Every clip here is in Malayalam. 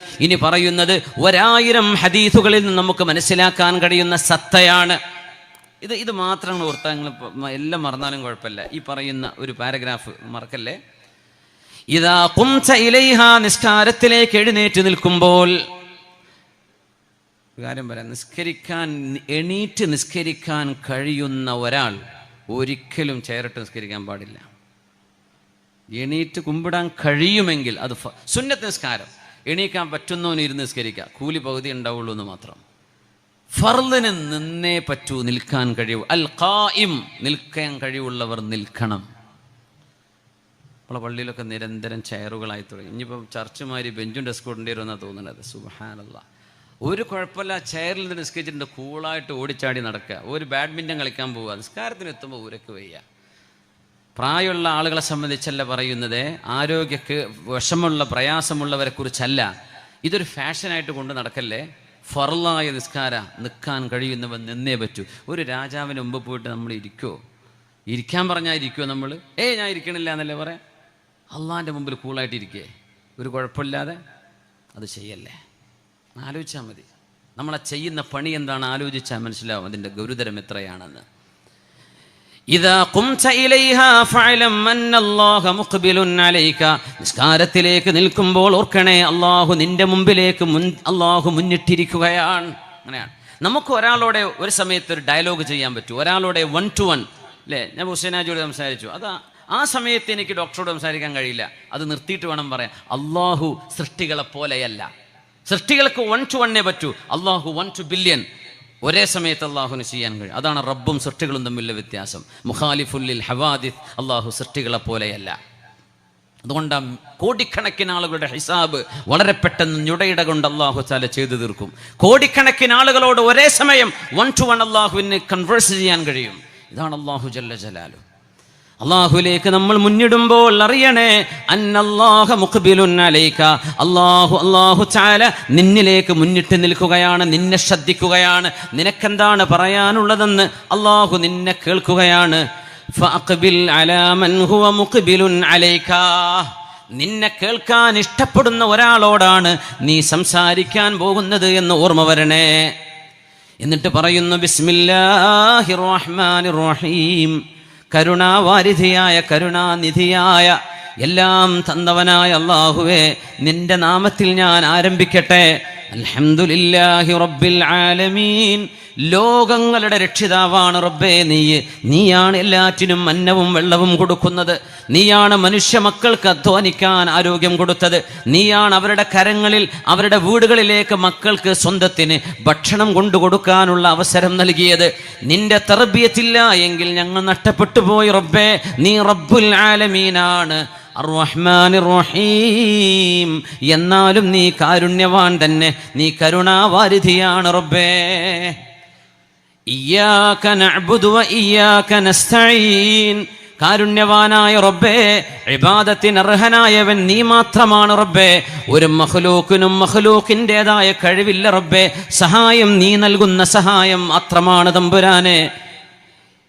ഇനി പറയുന്നത് 1000 ഹദീസുകളിൽ നിന്ന് നമുക്ക് മനസ്സിലാക്കാൻ കഴിയുന്ന സത്തയാണ്. ഇത് മാത്രമാണ് ഓർത്താൽ നിങ്ങൾ എല്ലാം മറന്നാലും കുഴപ്പമില്ല. ഈ പറയുന്ന ഒരു പാരഗ്രാഫ് മറക്കല്ലേ. ഇദാ ഖുംത ഇലൈഹ, നിസ്കാരത്തിലേക്ക് എഴുന്നേറ്റ് നിൽക്കുമ്പോൾ, കാര്യം പറയാം, എണീറ്റ് നിസ്കരിക്കാൻ കഴിയുന്ന ഒരാൾ ഒരിക്കലും ചെയറിട്ട് നിസ്കരിക്കാൻ പാടില്ല. എണീറ്റ് കുമ്പിടാൻ കഴിയുമെങ്കിൽ അത് സുന്നത്ത് നിസ്കാരം. എണീക്കാൻ പറ്റുന്നവന് ഇരുന്ന് നിസ്കരിക്കുക, കൂലി പകുതി ഉണ്ടാവുള്ളൂ എന്ന് മാത്രം. ഫർളിന് നിന്നേ പറ്റൂ, നിൽക്കാൻ കഴിയൂ. അൽ ഖായിം, നിൽക്കാൻ കഴിവുള്ളവർ നിൽക്കണം. നമ്മളെ പള്ളിയിലൊക്കെ നിരന്തരം ചെയറുകളായി തുടങ്ങി. ഇനിയിപ്പോൾ ചർച്ചുമാരി ബെഞ്ചും ഡെസ്ക് കൊണ്ടേ വരുമെന്നാണ് തോന്നുന്നത്. സുബ്ഹാനല്ലാഹ്, ഒരു കുഴപ്പമില്ല. ചെയറിൽ നിന്ന് നിസ്കരിച്ചിട്ടുണ്ട്, കൂളായിട്ട് ഓടിച്ചാടി നടക്കുക. ഒരു ബാഡ്മിൻ്റൺ കളിക്കാൻ പോവുക, നിസ്കാരത്തിന് എത്തുമ്പോൾ ഊരക്ക് വയ്യ. പ്രായമുള്ള ആളുകളെ സംബന്ധിച്ചല്ല പറയുന്നത്, ആരോഗ്യക്ക് വിഷമുള്ള പ്രയാസമുള്ളവരെ കുറിച്ചല്ല. ഇതൊരു ഫാഷനായിട്ട് കൊണ്ട് നടക്കല്ലേ. ഫർളായ നിസ്കാര, നിൽക്കാൻ കഴിയുന്നവൻ നിന്നേ പറ്റൂ. ഒരു രാജാവിന് മുമ്പ് പോയിട്ട് നമ്മൾ ഇരിക്കുമോ? ഇരിക്കാൻ പറഞ്ഞാൽ ഇരിക്കുമോ നമ്മൾ? ഞാൻ ഇരിക്കണില്ല എന്നല്ലേ പറയാം. അള്ളാൻ്റെ മുമ്പിൽ കൂളായിട്ടിരിക്കേ, ഒരു കുഴപ്പമില്ലാതെ അത് ചെയ്യല്ലേ. ആലോചിച്ചാൽ മതി. നമ്മളെ ചെയ്യുന്ന പണി എന്താണ് ആലോചിച്ചാൽ മനസ്സിലാവും അതിൻ്റെ ഗൗരവതരം എത്രയാണെന്ന്. ഇദാ ഖുംത ഇലൈഹാ ഫഅലം അന്നല്ലാഹ മുഖ്ബിലുൻ അലൈക, നിസ്കാരത്തിലേക്ക് നിൽക്കുമ്പോൾ ഓർക്കണേ, അള്ളാഹു നിന്റെ മുമ്പിലേക്ക് അള്ളാഹു മുന്നിട്ടിരിക്കുകയാണ്. അങ്ങനെയാണ്. നമുക്ക് ഒരാളോടെ ഒരു സമയത്ത് ഒരു ഡയലോഗ് ചെയ്യാൻ പറ്റും. ഒരാളോടെ 1 to 1 അല്ലേ. ഞാൻ ഹുസൈനാജിയോട് സംസാരിച്ചു, ആ സമയത്ത് എനിക്ക് ഡോക്ടറോട് സംസാരിക്കാൻ കഴിയില്ല. അത് നിർത്തിയിട്ട് വേണം പറയാൻ. അള്ളാഹു സൃഷ്ടികളെ പോലെയല്ല. സൃഷ്ടികൾക്ക് 1 to 1 പറ്റൂ. അള്ളാഹു 1 to billion ഒരേ സമയത്ത് അള്ളാഹുവിന് ചെയ്യാൻ കഴിയും. അതാണ് റബ്ബും സൃഷ്ടികളും തമ്മിലുള്ള വ്യത്യാസം. മുഖാലിഫുല്ലിൽ ഹവാദിസ്, അള്ളാഹു സൃഷ്ടികളെ പോലെയല്ല. അതുകൊണ്ടാണ് കോടിക്കണക്കിന് ആളുകളുടെ ഹിസാബ് വളരെ പെട്ടെന്ന് ഞുടയിട കൊണ്ട് അള്ളാഹു തആല ചെയ്തു തീർക്കും. കോടിക്കണക്കിന് ആളുകളോട് ഒരേ സമയം 1 to 1 അള്ളാഹുവിന് കൺവേഴ്സ് ചെയ്യാൻ കഴിയും. ഇതാണ് അള്ളാഹു ജല്ല ജലാലു. അള്ളാഹുലേക്ക് നമ്മൾ മുന്നിടുമ്പോൾ അറിയണേ, അന്നല്ലാഹ മുഖ്ബിലുൻ അലൈക, അള്ളാഹു തആല നിന്നിലേക്ക് മുന്നിട്ട് നിൽക്കുകയാണ്, നിന്നെ ശ്രദ്ധിക്കുകയാണ്. നിനക്കെന്താണ് പറയാനുള്ളതെന്ന് അള്ളാഹു നിന്നെ കേൾക്കുകയാണ്. ഫഅഖ്ബിൽ അലാ മൻ ഹുവ മുഖ്ബിലുൻ അലൈക, നിന്നെ കേൾക്കാൻ ഇഷ്ടപ്പെടുന്ന ഒരാളോടാണ് നീ സംസാരിക്കാൻ പോകുന്നത് എന്ന് ഓർമ്മ വരണേ. എന്നിട്ട് പറയുന്നു, ബിസ്മില്ലാഹിർ റഹ്മാനിർ റഹീം, കരുണാവാരിധിയായ കരുണാനിധിയായ എല്ലാം തന്നവനായ അല്ലാഹുവേ, നിന്റെ നാമത്തിൽ ഞാൻ ആരംഭിക്കട്ടെ. അൽഹംദുലില്ലാഹി റബ്ബിൽ ആലമീൻ, ലോകങ്ങളുടെ രക്ഷിതാവാണ് റബ്ബേ നീയാണ് എല്ലാറ്റിനും അന്നവും വെള്ളവും കൊടുക്കുന്നത്. നീയാണ് മനുഷ്യ മക്കൾക്ക് അധ്വാനിക്കാൻ ആരോഗ്യം കൊടുത്തത്. നീയാണ് അവരുടെ കരങ്ങളിൽ, അവരുടെ വീടുകളിലേക്ക് മക്കൾക്ക് സ്വന്തത്തിന് ഭക്ഷണം കൊണ്ടുകൊടുക്കാനുള്ള അവസരം നൽകിയത്. നിന്റെ തർബിയത്തില്ല എങ്കിൽ ഞങ്ങൾ നഷ്ടപ്പെട്ടു പോയി റബ്ബേ. നീ റബ്ബുൽ ആലമീനാണ്, അർ-റഹ്മാനിർ റഹീം, എന്നാലും നീ കാരുണ്യവാൻ തന്നെ, നീ കരുണാവാരിധിയാണ് റബ്ബേ. ഇയ്യാക നഅ്ബുദു വ ഇയ്യാക നസ്തഈൻ, കാരുണ്യവാനായ റബ്ബേ, ഇബാദത്തിന് അർഹനായവൻ നീ മാത്രമാണ് റബ്ബേ. ഒരു മഖ്ലൂക്കിനും മഖ്ലൂക്കിൻ്റെതായ കഴിവില്ല റബ്ബേ. സഹായം നീ നൽകുന്ന സഹായം മാത്രമാണ് തമ്പുരാനെ.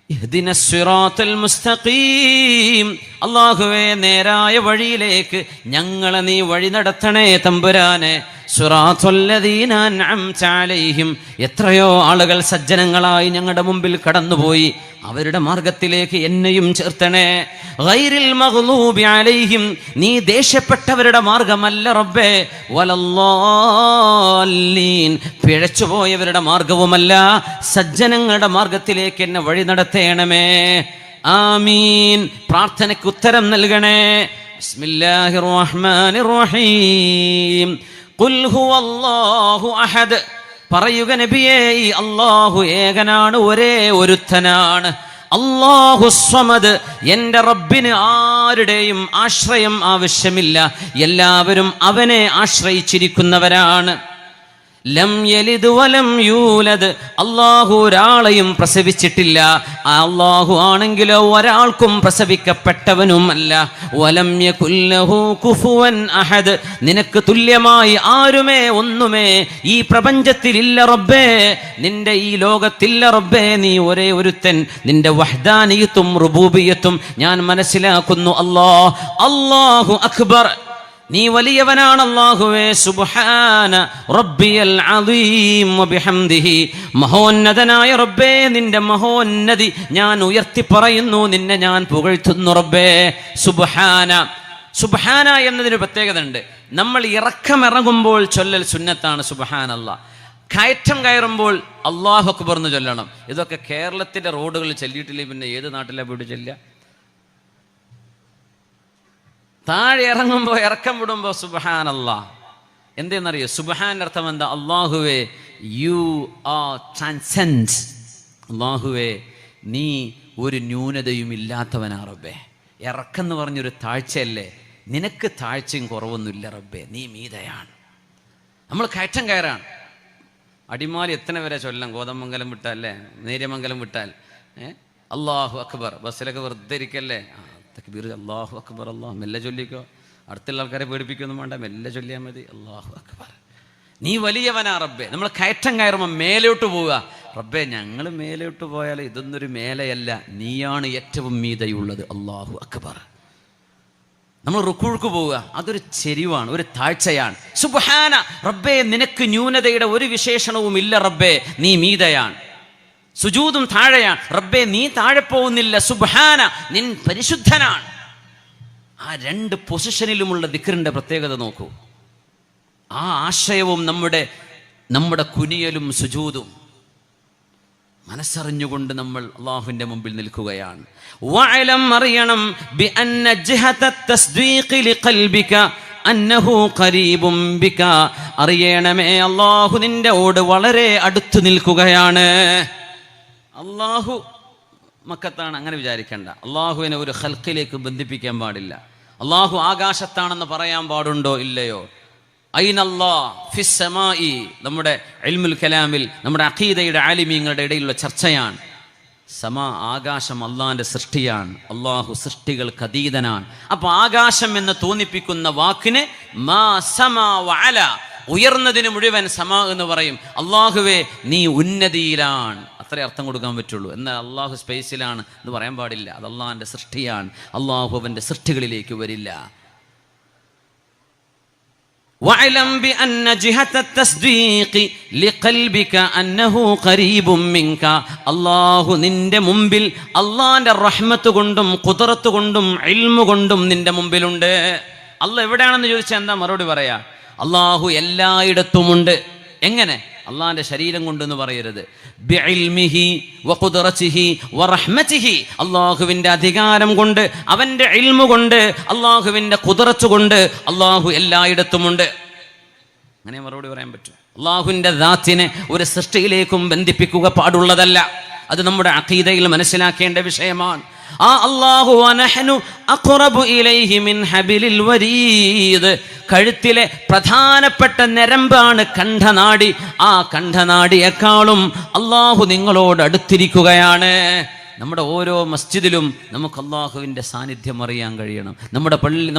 ഇഹ്ദിനസ് സിറാത്തൽ മുസ്തഖീം, അല്ലാഹുവേ നേരായ വഴിയിലേക്ക് ഞങ്ങളെ നീ വഴി നടത്തണേ തമ്പുരാനെ. സിറാത്തുല്ലദീന അൻഅംത അലൈഹിം, എത്രയോ ആളുകൾ സജ്ജനങ്ങളായി ഞങ്ങളുടെ മുമ്പിൽ കടന്നുപോയി, അവരുടെ മാർഗത്തിലേക്ക് എന്നെയും ചേർത്തണേ. ഗൈറിൽ മഗ്ലൂബി അലൈഹിം, നീ ദേഷ്യപ്പെട്ടവരുടെ മാർഗമല്ല റബ്ബേ. വലല്ലാലീൻ, പിഴച്ചുപോയവരുടെ മാർഗവുമല്ല, സജ്ജനങ്ങളുടെ മാർഗത്തിലേക്ക് എന്നെ വഴി നടത്തേണമേ. ആമീൻ. പ്രാർത്ഥനയ്ക്ക് ഉത്തരം നൽകണേ. ബിസ്മില്ലാഹിർ റഹ്മാനിർ റഹീം. ഖുൽ ഹുവല്ലാഹു അഹദ്, പറയുക നബിയേ, ഈ അല്ലാഹു ഏകനാണ്, ഒരേ ഒരുത്തനാണ്. അല്ലാഹു സ്വമദ്, എൻ്റെ റബ്ബിന് ആരുടെയും ആശ്രയം ആവശ്യമില്ല, എല്ലാവരും അവനെ ആശ്രയിച്ചിരിക്കുന്നവരാണ്. ലം യലിദ് വലം യൂലദ്, അല്ലാഹു ഒരാളെയും പ്രസവിച്ചിട്ടില്ല. അല്ലാഹു ആണെങ്കിലോ ഒരാൾക്കും പ്രസവിക്കപ്പെട്ടവനുമല്ല. വലം യകുല്ലഹു കുഫുവൻ അഹദ്, നിനക്ക് തുല്യമായി ആരുമേ ഒന്നുമേ ഈ പ്രപഞ്ചത്തിലില്ല റബ്ബേ, നിന്റെ ഈ ലോകത്തില്ല റബ്ബേ. നീ ഒരേ ഒരുത്തൻ, നിന്റെ വഹ്ദാനിയത്തും റുബൂബിയത്തും ഞാൻ മനസ്സിലാക്കുന്നു. അല്ലാഹു അക്ബർ. നീ വലിയവനാണ് അല്ലാഹുവേ. സുബ്ഹാന റബ്ബിയൽ അദീം വബിഹംദിഹി, മഹോന്നതനായ റബ്ബേ നിന്റെ മഹോന്നതി ഞാൻ ഉയർത്തി പറയുന്നു, നിന്നെ ഞാൻ പുകഴ്ത്തുന്നു റബ്ബേ. സുബ്ഹാന, സുബ്ഹാന എന്നതിന് പ്രത്യേകത ഉണ്ട്. നമ്മൾ ഇറങ്ങുമ്പോൾ ചൊല്ലൽ സുന്നത്താണ് സുബ്ഹാനല്ലാഹ്. കയറ്റം കയറുമ്പോൾ അല്ലാഹു അക്ബർ എന്ന് ചൊല്ലണം. ഇതൊക്കെ കേരളത്തിന്റെ റോഡുകളിൽ ചൊല്ലിയിട്ടില്ലേ പിന്നെ ഏത് നാട്ടിലെ വീട് ചൊല്ലുക? താഴെ ഇറങ്ങുമ്പോൾ ഇറക്കം വിടുമ്പോൾ സുബ്ഹാനല്ലാഹ്. എന്തെന്നറിയോ? സുബ്ഹാൻ അർത്ഥം എന്താ? അല്ലാഹുവേ യു ആർ ട്രാൻസെൻഡ്. അല്ലാഹുവേ നീ ഒരു ന്യൂനതയും ഇല്ലാത്തവനാ റബ്ബേ. ഇറക്കെന്ന് പറഞ്ഞൊരു താഴ്ചയല്ലേ, നിനക്ക് താഴ്ചയും കുറവൊന്നുമില്ല റബ്ബേ, നീ മീതയാണ്. നമ്മൾ കയറ്റം കയറാണ്. അടിമാലി എത്ര വരെ ചൊല്ലാം? കോതമംഗലം വിട്ടാൽ അല്ലേ, നേര്യമംഗലം വിട്ടാൽ അല്ലാഹു അക്ബർ. ബസ്സിലൊക്കെ വെറുതെ ഇരിക്കല്ലേ, തക്ബീർ അല്ലാഹു അക്ബർ. അല്ലാഹ് മെല്ലെ ചൊല്ലിക്കോ, അടുത്തുള്ള ആൾക്കാരെ പേടിപ്പിക്കൊന്നും വേണ്ട, മെല്ലെ ചൊല്ലിയാൽ മതി. അല്ലാഹു അക്ബർ. നീ വലിയവനാ റബ്ബേ. നമ്മൾ കയറ്റം കയറുമ്പോൾ മേലോട്ട് പോവുക. റബ്ബേ ഞങ്ങൾ മേലോട്ട് പോയാൽ ഇതൊന്നൊരു മേലയല്ല, നീയാണ് ഏറ്റവും മീതയുള്ളത്. അല്ലാഹു അക്ബർ. നമ്മൾ റുക്കൂൾക്ക് പോവുക, അതൊരു ചെരിവാണ്, ഒരു താഴ്ചയാണ്. സുബ്ഹാന റബ്ബേ നിനക്ക് ന്യൂനതയുടെ ഒരു വിശേഷണവും ഇല്ല റബ്ബേ, നീ മീതയാണ്. സുജൂദും താഴെയാണ്. റബ്ബേ നീ താഴെ പോകുന്നില്ല. സുബ്ഹാന നിൻ പരിശുദ്ധനാണ്. ആ രണ്ട് പൊസിഷനിലുമുള്ള ദിക്റിന്റെ പ്രത്യേകത നോക്കൂ. ആ ആശയവും നമ്മുടെ കുനിയലും സുജൂദും മനസ്സറിഞ്ഞുകൊണ്ട് നമ്മൾ അല്ലാഹുവിന്റെ മുമ്പിൽ നിൽക്കുകയാണ്. വഅലം അറിയണം ബിഅന്ന ജിഹതത് തസ്ദീഖി ലിഖൽബിക അന്നഹു ഖരീബും ബിക. അറിയണമേ അല്ലാഹു നിന്റെയോട് വളരെ അടുത്ത് നിൽക്കുകയാണ്. അല്ലാഹു മക്കത്താണ്, അങ്ങനെ വിചാരിക്കേണ്ട. അല്ലാഹുവിനെ ഒരു ഖൽഖിലേക്ക് ബന്ധിപ്പിക്കാൻ പാടില്ല. അല്ലാഹു ആകാശത്താണെന്ന് പറയാൻ പാടുണ്ടോ? ഇല്ലയോ? ഐനല്ലാഹ് ഫിസ് സമാഇ നമ്മുടെ ഇൽമുൽ കലാമിൽ, നമ്മുടെ അഖീദയുടെ ആലിമീങ്ങളുടെ ഇടയിലുള്ള ചർച്ചയാണ്. ആകാശം അള്ളാന്റെ സൃഷ്ടിയാണ്. അള്ളാഹു സൃഷ്ടികൾക്ക് അതീതനാണ്. അപ്പൊ ആകാശം എന്ന് തോന്നിപ്പിക്കുന്ന വാക്കിന് മാ സമാ വഅല, ഉയർന്നതിന് മുഴുവൻ സമാ എന്ന് പറയും. അള്ളാഹുവേ നീ ഉന്നതിയിലാണ്, അത്രേ അർത്ഥം കൊടുക്കാൻ പറ്റുള്ളൂ. എന്നാൽ അള്ളാഹു സ്പേസിലാണ് എന്ന് പറയാൻ പാടില്ല. അത് അള്ളാഹിന്റെ സൃഷ്ടിയാണ്. അള്ളാഹു അവന്റെ സൃഷ്ടികളിലേക്ക് വരില്ല. വഅലം ബിഅന്ന ജിഹതത് തസ്ദീഖി ലിഖൽബിക അന്നഹു ഖരീബും മിൻക. അല്ലാഹു നിന്റെ മുമ്പിൽ അള്ളാന്റെ റഹ്മത്ത് കൊണ്ടും ഖുദ്റത്ത് കൊണ്ടും ഇൽമു കൊണ്ടും നിന്റെ മുമ്പിലുണ്ട്. അല്ലാഹ് എവിടെയാണെന്ന് ചോദിച്ചാൽ എന്താ മറുപടി പറയാ? അള്ളാഹു എല്ലായിടത്തുമുണ്ട്. എങ്ങനെ? അള്ളാഹിന്റെ ശരീരം കൊണ്ടെന്ന് പറയരുത്. ബിഇൽമിഹി വഖുദ്റതിഹി വറഹ്മതിഹി, അള്ളാഹുവിന്റെ അധികാരം കൊണ്ട്, അവന്റെ ഇൽമു കൊണ്ട്, അള്ളാഹുവിന്റെ ഖുദ്റത്ത് കൊണ്ട് അള്ളാഹു എല്ലായിടത്തുമുണ്ട്. അങ്ങനെ മറുപടി പറയാൻ പറ്റും. അള്ളാഹുവിന്റെ ദാത്തിനെ ഒരു സൃഷ്ടിയിലേക്കും ബന്ധിപ്പിക്കുക പാടുള്ളതല്ല. അത് നമ്മുടെ അഖീദയിൽ മനസ്സിലാക്കേണ്ട വിഷയമാണ്. ആ അല്ലാഹു വനഹ്നു അഖ്റബു ഇലൈഹി മിൻ ഹബിലിൽ വരീദ്, കഴുത്തിലെ പ്രധാനപ്പെട്ട നരമ്പാണ് കണ്ഠനാടി. ആ കണ്ഠനാടിയേക്കാളും അല്ലാഹു നിങ്ങളോട് അടുത്തിരിക്കുകയാണ്. നമ്മുടെ ഓരോ മസ്ജിദിലും നമുക്ക് അല്ലാഹുവിൻ്റെ സാന്നിധ്യം അറിയാൻ കഴിയണം. നമ്മുടെ പള്ളി,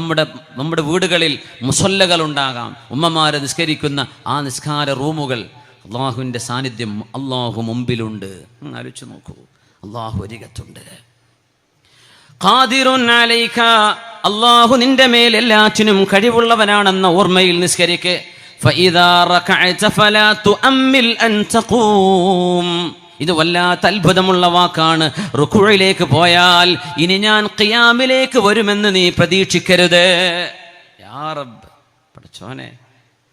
നമ്മുടെ വീടുകളിൽ മുസല്ലകൾ ഉണ്ടാകാം. ഉമ്മമാരെ നിസ്കരിക്കുന്ന ആ നിസ്കാര റൂമുകൾ, അല്ലാഹുവിൻ്റെ സാന്നിധ്യം, അല്ലാഹു മുമ്പിലുണ്ട്. ആലോചിച്ച് നോക്കൂ, അല്ലാഹു അരികത്തുണ്ട്. ഖാദിറുൻ അലൈക, അല്ലാഹു നിന്റെ മേൽ എല്ലാറ്റിനും കഴിവുള്ളവനാണെന്ന ഓർമ്മയിൽ നിസ്കരിക്ക്. ഫഇദാ റകഅത ഫലാ തുഅമ്മിൽ അൻ തഖൂം. ഇത് വല്ലാത്ത അത്ഭുതമുള്ള വാക്കാണ്. റുക്കൂഇലേക്ക് പോയാൽ ഇനി ഞാൻ ഖിയാമിലേക്ക് വരുമെന്ന് നീ പ്രതീക്ഷിക്കരുത്. യാ റബ്ബ്, പടച്ചോനെ,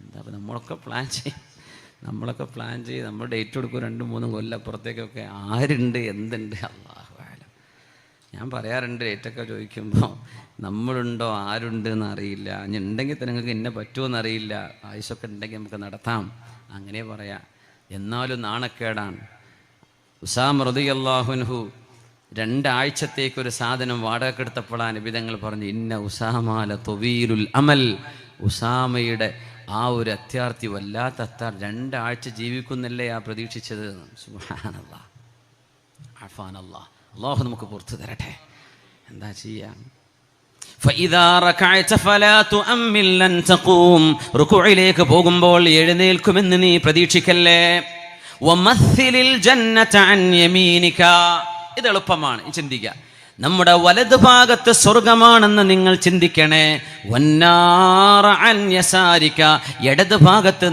എന്താ നമ്മളൊക്കെ പ്ലാൻ ചെയ്യും, നമ്മൾ ഡേറ്റ് കൊടുക്കും 2-3 കൊല്ലപ്പുറത്തേക്കൊക്കെ. ആരുണ്ട്, എന്തുണ്ട്, അല്ലാഹു അഅലം. ഞാൻ പറയാറുണ്ട്, ഡേറ്റൊക്കെ ചോദിക്കുമ്പോൾ നമ്മളുണ്ടോ ആരുണ്ട് എന്ന് അറിയില്ല. ഇനി ഉണ്ടെങ്കിൽ തന്നെ നിങ്ങൾക്ക് എന്നെ പറ്റുമോ എന്നറിയില്ല. ആയുസൊക്കെ ഉണ്ടെങ്കിൽ നമുക്ക് നടത്താം, അങ്ങനെ പറയാം. എന്നാലും നാണക്കേടാണ്. ഉസാമ റളിയല്ലാഹു അൻഹു 2 ആഴ്ചത്തേക്കൊരു സാധനം വാടകക്കെടുത്തപ്പോഴാണ് നബി തങ്ങൾ പറഞ്ഞു, ഇന്ന ഉസാമാല തൊവീലുൽ അമൽ. ഉസാമയുടെ ആ ഒരു അത്യാർത്ഥി വല്ലാത്ത 2 ആഴ്ച ജീവിക്കുന്നല്ലേ ആ പ്രതീക്ഷിച്ചത്. സുബ്ഹാനല്ലാഹ്, അഫാനല്ലാഹ്. അല്ലാഹു നമുക്ക് പുറത്തു തരട്ടെ. എന്താ ചെയ്യാം? ഫഇദാ റകഅത ഫലാ തുഅമ്മിൽ അൻ തഖൂം. റുകൂഇലേക്ക് പോകുമ്പോൾ എഴുന്നേൽക്കുമെന്ന് നീ പ്രതീക്ഷിക്കല്ലേ. വമസ്സിലിൽ ജന്നത അൻ യമീനിക. ഇത് എളുപ്പമാണ് ചിന്തിക്കുക. നമ്മുടെ വലത് ഭാഗത്ത് സ്വർഗമാണെന്ന് നിങ്ങൾ ചിന്തിക്കണേ. വന്നാറ അൻ യസാരിക, ഇടത് ഭാഗത്ത്